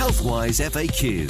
Healthwise FAQ.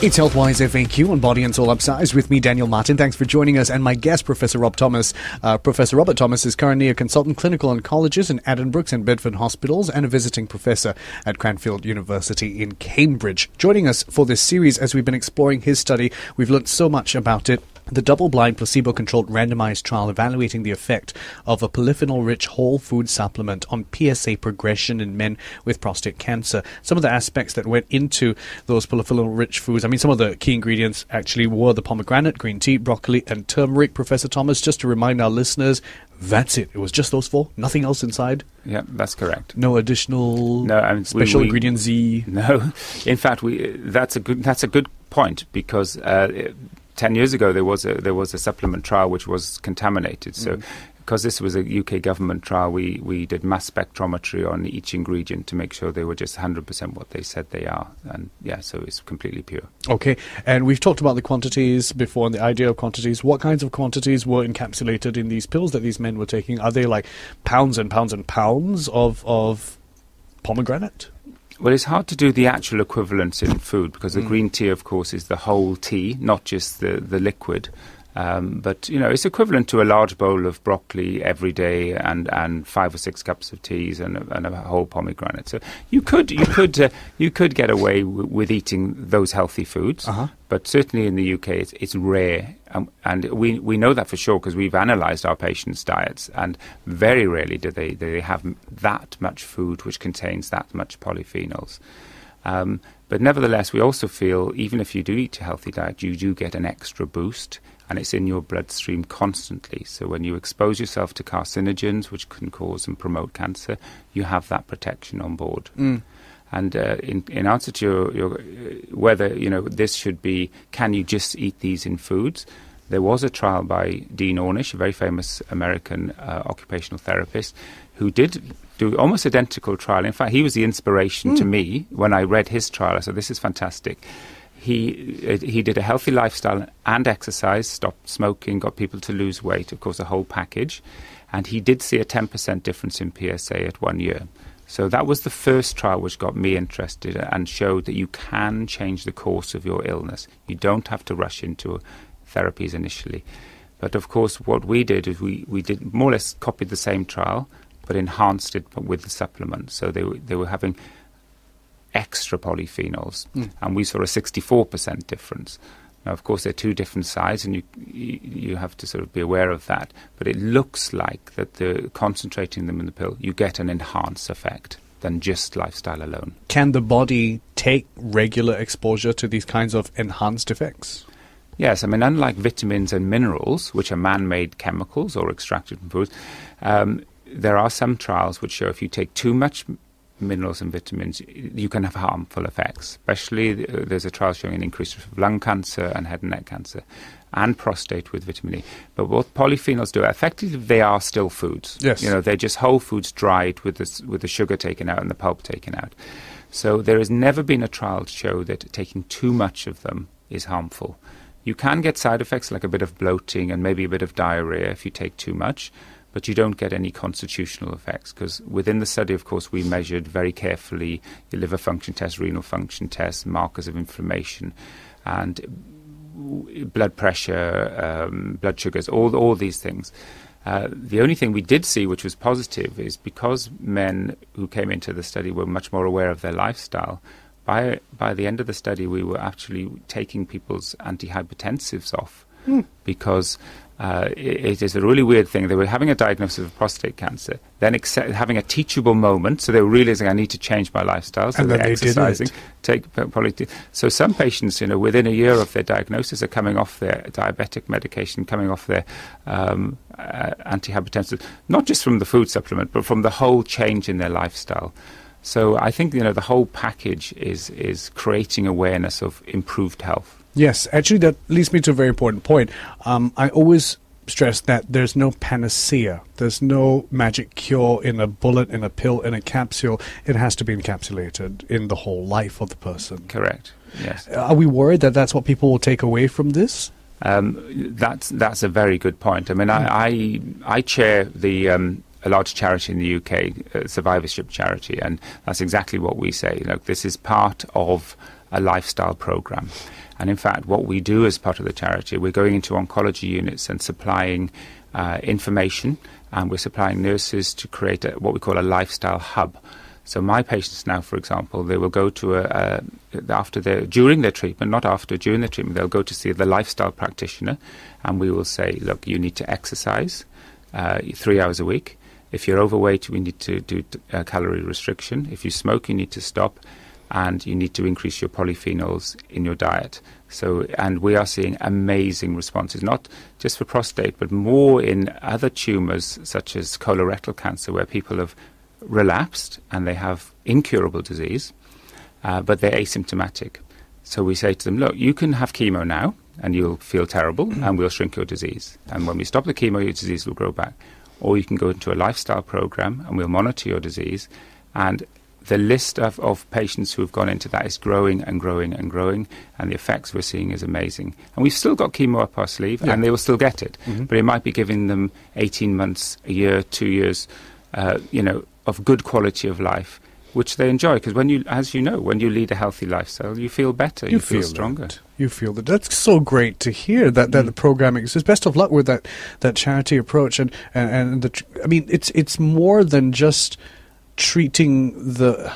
It's Healthwise FAQ on Body and Soul Upsize with me, Daniel Martin. Thanks for joining us. And my guest, Professor Rob Thomas. Professor Robert Thomas is currently a consultant clinical oncologist in Addenbrooke's and Bedford Hospitals and a visiting professor at Cranfield University in Cambridge. Joining us for this series as we've been exploring his study, we've learned so much about it. The double-blind, placebo-controlled randomized trial evaluating the effect of a polyphenol-rich whole food supplement on PSA progression in men with prostate cancer. Some of the aspects that went into those polyphenol-rich foods, some of the key ingredients actually were the pomegranate, green tea, broccoli, and turmeric. Professor Thomas, just to remind our listeners, that's it. It was just those four? Nothing else inside? Yeah, that's correct. No additional special ingredient Z? No. In fact, that's a good point because 10 years ago, there was a supplement trial which was contaminated. So, because this was a UK government trial, we did mass spectrometry on each ingredient to make sure they were just 100% what they said they are. And so it's completely pure. Okay. And we've talked about the quantities before and the idea of quantities. What kinds of quantities were encapsulated in these pills that these men were taking? Are they like pounds and pounds and pounds of pomegranate? Well, it's hard to do the actual equivalence in food because the green tea, of course, is the whole tea, not just the liquid. But, it's equivalent to a large bowl of broccoli every day and 5 or 6 cups of teas and a whole pomegranate. So you could get away with eating those healthy foods. But certainly in the UK, it's rare. And we know that for sure because we've analysed our patients' diets, and very rarely do they have that much food which contains that much polyphenols. But nevertheless, we also feel even if you do eat a healthy diet, you do get an extra boost, and it's in your bloodstream constantly. So when you expose yourself to carcinogens, which can cause and promote cancer, you have that protection on board. And in answer to your whether this should be, can you just eat these in foods? There was a trial by Dean Ornish, a very famous American occupational therapist, who did do almost identical trial. In fact, he was the inspiration to me when I read his trial. I said, this is fantastic. He did a healthy lifestyle and exercise, stopped smoking, got people to lose weight, of course, a whole package. And he did see a 10% difference in PSA at 1 year. So that was the first trial which got me interested and showed that you can change the course of your illness. You don't have to rush into therapies initially. But of course, what we did is we did more or less copied the same trial, but enhanced it with the supplement. So they were having extra polyphenols, and we saw a 64% difference. Now, of course, they're two different sizes, and you have to sort of be aware of that. But it looks like that concentrating them in the pill, you get an enhanced effect than just lifestyle alone. Can the body take regular exposure to these kinds of enhanced effects? Yes, unlike vitamins and minerals, which are man-made chemicals or extracted from foods, there are some trials which show if you take too much minerals and vitamins, you can have harmful effects. Especially, there's a trial showing an increased risk of lung cancer and head and neck cancer and prostate with vitamin E. But what polyphenols do, effectively, they are still foods. Yes. They're just whole foods dried with the sugar taken out and the pulp taken out. So there has never been a trial to show that taking too much of them is harmful. You can get side effects like a bit of bloating and maybe a bit of diarrhea if you take too much, but you don't get any constitutional effects because within the study, of course, we measured very carefully your liver function tests, renal function tests, markers of inflammation, and blood pressure, blood sugars, all these things. The only thing we did see which was positive is because men who came into the study were much more aware of their lifestyle, by the end of the study we were actually taking people's antihypertensives off because it is a really weird thing. They were having a diagnosis of prostate cancer, then having a teachable moment, so they were realizing I need to change my lifestyle, so they're exercising, So some patients, within a year of their diagnosis are coming off their diabetic medication, coming off their antihypertensives, not just from the food supplement, but from the whole change in their lifestyle. So I think, the whole package is creating awareness of improved health. Yes, actually that leads me to a very important point. I always stress that there's no panacea. There's no magic cure in a bullet, in a pill, in a capsule. It has to be encapsulated in the whole life of the person. Correct, yes. Are we worried that that's what people will take away from this? That's a very good point. I chair the a large charity in the UK, survivorship charity, and that's exactly what we say. Look, this is part of a lifestyle program. And in fact, what we do as part of the charity, we're going into oncology units and supplying information, and we're supplying nurses to create what we call a lifestyle hub. So my patients now, for example, they will go to during their treatment, not after, during their treatment, they'll go to see the lifestyle practitioner, and we will say, look, you need to exercise 3 hours a week. If you're overweight, we need to do calorie restriction. If you smoke, you need to stop, and you need to increase your polyphenols in your diet. So, and we are seeing amazing responses, not just for prostate, but more in other tumours such as colorectal cancer, where people have relapsed and they have incurable disease, but they're asymptomatic. So we say to them, look, you can have chemo now and you'll feel terrible and we'll shrink your disease. And when we stop the chemo, your disease will grow back. Or you can go into a lifestyle program and we'll monitor your disease. And the list of patients who have gone into that is growing and growing and growing, and the effects we're seeing is amazing. And we've still got chemo up our sleeve, and they will still get it. But it might be giving them 18 months, a year, 2 years, of good quality of life, which they enjoy. Because when you lead a healthy lifestyle, you feel better, you feel stronger. You feel that. That's so great to hear that the program exists. Best of luck with that charity approach, and it's more than just treating the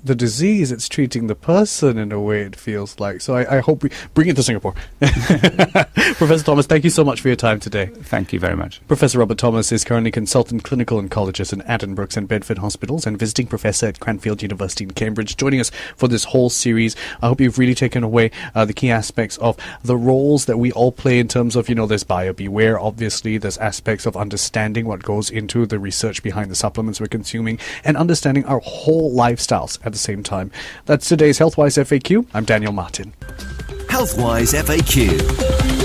disease, it's treating the person in a way, it feels like. So I hope we bring it to Singapore. Professor Thomas, thank you so much for your time today. Thank you very much. Professor Robert Thomas is currently consultant clinical oncologist in Addenbrooke's and Bedford Hospitals and visiting professor at Cranfield University in Cambridge, joining us for this whole series. I hope you've really taken away the key aspects of the roles that we all play in terms of, there's buyer beware, obviously, there's aspects of understanding what goes into the research behind the supplements we're consuming, and understanding our whole lifestyles at the same time. That's today's Healthwise FAQ. I'm Daniel Martin. Healthwise FAQ.